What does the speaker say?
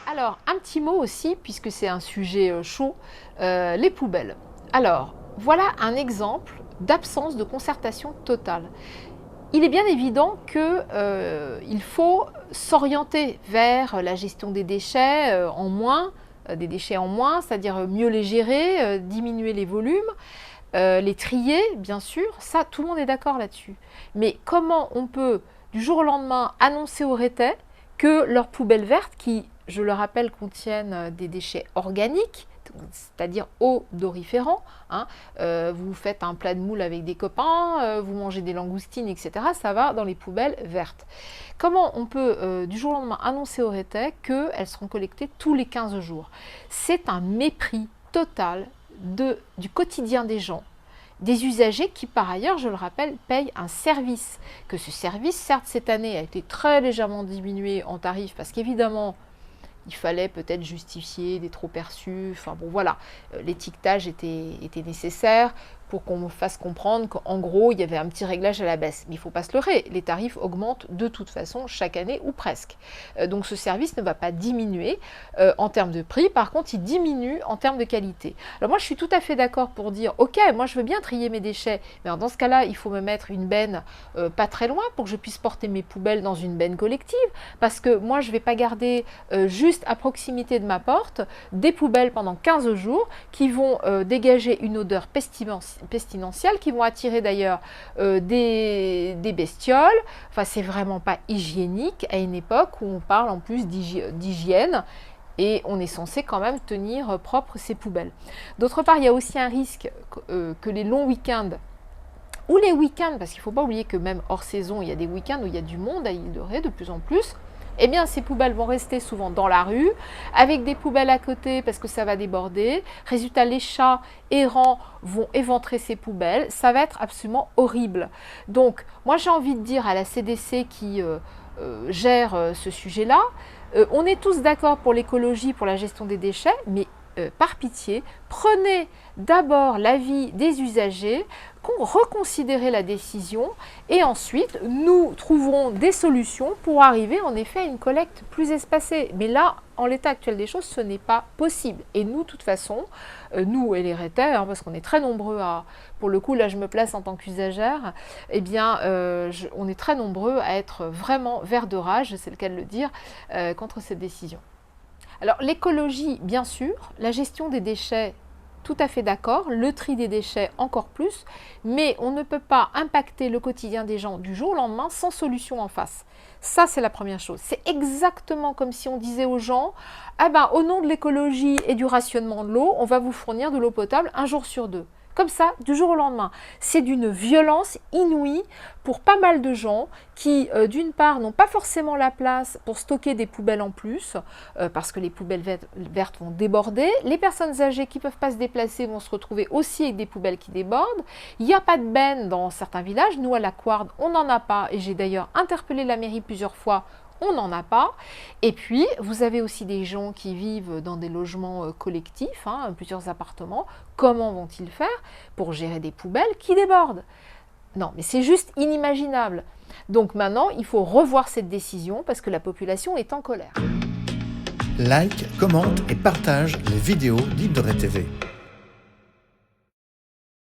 Alors, un petit mot aussi, puisque c'est un sujet chaud, les poubelles. Alors, voilà un exemple d'absence de concertation totale. Il est bien évident qu'il faut s'orienter vers la gestion des déchets en moins, c'est-à-dire mieux les gérer, diminuer les volumes, les trier, bien sûr. Ça, tout le monde est d'accord là-dessus. Mais comment on peut, du jour au lendemain, annoncer aux Rétais que leurs poubelles vertes, qui, je le rappelle, contiennent des déchets organiques, c'est-à-dire odoriférants, hein, vous faites un plat de moule avec des copains, vous mangez des langoustines, etc., ça va dans les poubelles vertes. Comment on peut, du jour au lendemain, annoncer aux Rétais qu'elles seront collectées tous les 15 jours? C'est un mépris total du quotidien des gens, des usagers qui, par ailleurs, je le rappelle, payent un service. Que ce service, certes, cette année, a été très légèrement diminué en tarif, parce qu'évidemment, il fallait peut-être justifier des trop-perçus, enfin bon voilà, l'étiquetage était nécessaire pour qu'on me fasse comprendre qu'en gros, il y avait un petit réglage à la baisse. Mais il ne faut pas se leurrer, les tarifs augmentent de toute façon chaque année ou presque. Donc ce service ne va pas diminuer en termes de prix, par contre il diminue en termes de qualité. Alors moi je suis tout à fait d'accord pour dire, ok, moi je veux bien trier mes déchets, mais dans ce cas-là, il faut me mettre une benne pas très loin pour que je puisse porter mes poubelles dans une benne collective, parce que moi je ne vais pas garder juste à proximité de ma porte des poubelles pendant 15 jours qui vont dégager une odeur pestilentielle, qui vont attirer d'ailleurs des bestioles. Enfin, c'est vraiment pas hygiénique à une époque où on parle en plus d'hygiène et on est censé quand même tenir propre ses poubelles. D'autre part, il y a aussi un risque que les longs week-ends ou les week-ends, parce qu'il ne faut pas oublier que même hors saison, il y a des week-ends où il y a du monde à Île-de-Ré de plus en plus, eh bien ces poubelles vont rester souvent dans la rue, avec des poubelles à côté parce que ça va déborder. Résultat, les chats errants vont éventrer ces poubelles. Ça va être absolument horrible. Donc, moi j'ai envie de dire à la CDC qui gère ce sujet-là, on est tous d'accord pour l'écologie, pour la gestion des déchets, mais par pitié, prenez d'abord l'avis des usagers, reconsidérez la décision et ensuite nous trouverons des solutions pour arriver en effet à une collecte plus espacée. Mais là, en l'état actuel des choses, ce n'est pas possible. Et nous, de toute façon, nous et les Rétais, hein, parce qu'on est très nombreux à, pour le coup, là je me place en tant qu'usagère, eh bien, on est très nombreux à être vraiment vert de rage, c'est le cas de le dire, contre cette décision. Alors l'écologie, bien sûr, la gestion des déchets, tout à fait d'accord, le tri des déchets encore plus, mais on ne peut pas impacter le quotidien des gens du jour au lendemain sans solution en face. Ça, c'est la première chose. C'est exactement comme si on disait aux gens, ah ben, au nom de l'écologie et du rationnement de l'eau, on va vous fournir de l'eau potable un jour sur deux. Comme ça, du jour au lendemain. C'est d'une violence inouïe pour pas mal de gens qui, d'une part, n'ont pas forcément la place pour stocker des poubelles en plus, parce que les poubelles vertes vont déborder. Les personnes âgées qui ne peuvent pas se déplacer vont se retrouver aussi avec des poubelles qui débordent. Il n'y a pas de benne dans certains villages. Nous, à la Couarde, on n'en a pas. Et j'ai d'ailleurs interpellé la mairie plusieurs fois. On n'en a pas. Et puis, vous avez aussi des gens qui vivent dans des logements collectifs, hein, plusieurs appartements. Comment vont-ils faire pour gérer des poubelles qui débordent? Non, mais c'est juste inimaginable. Donc maintenant, il faut revoir cette décision parce que la population est en colère. Like, commente et partage les vidéos d'Île-de-Ré TV.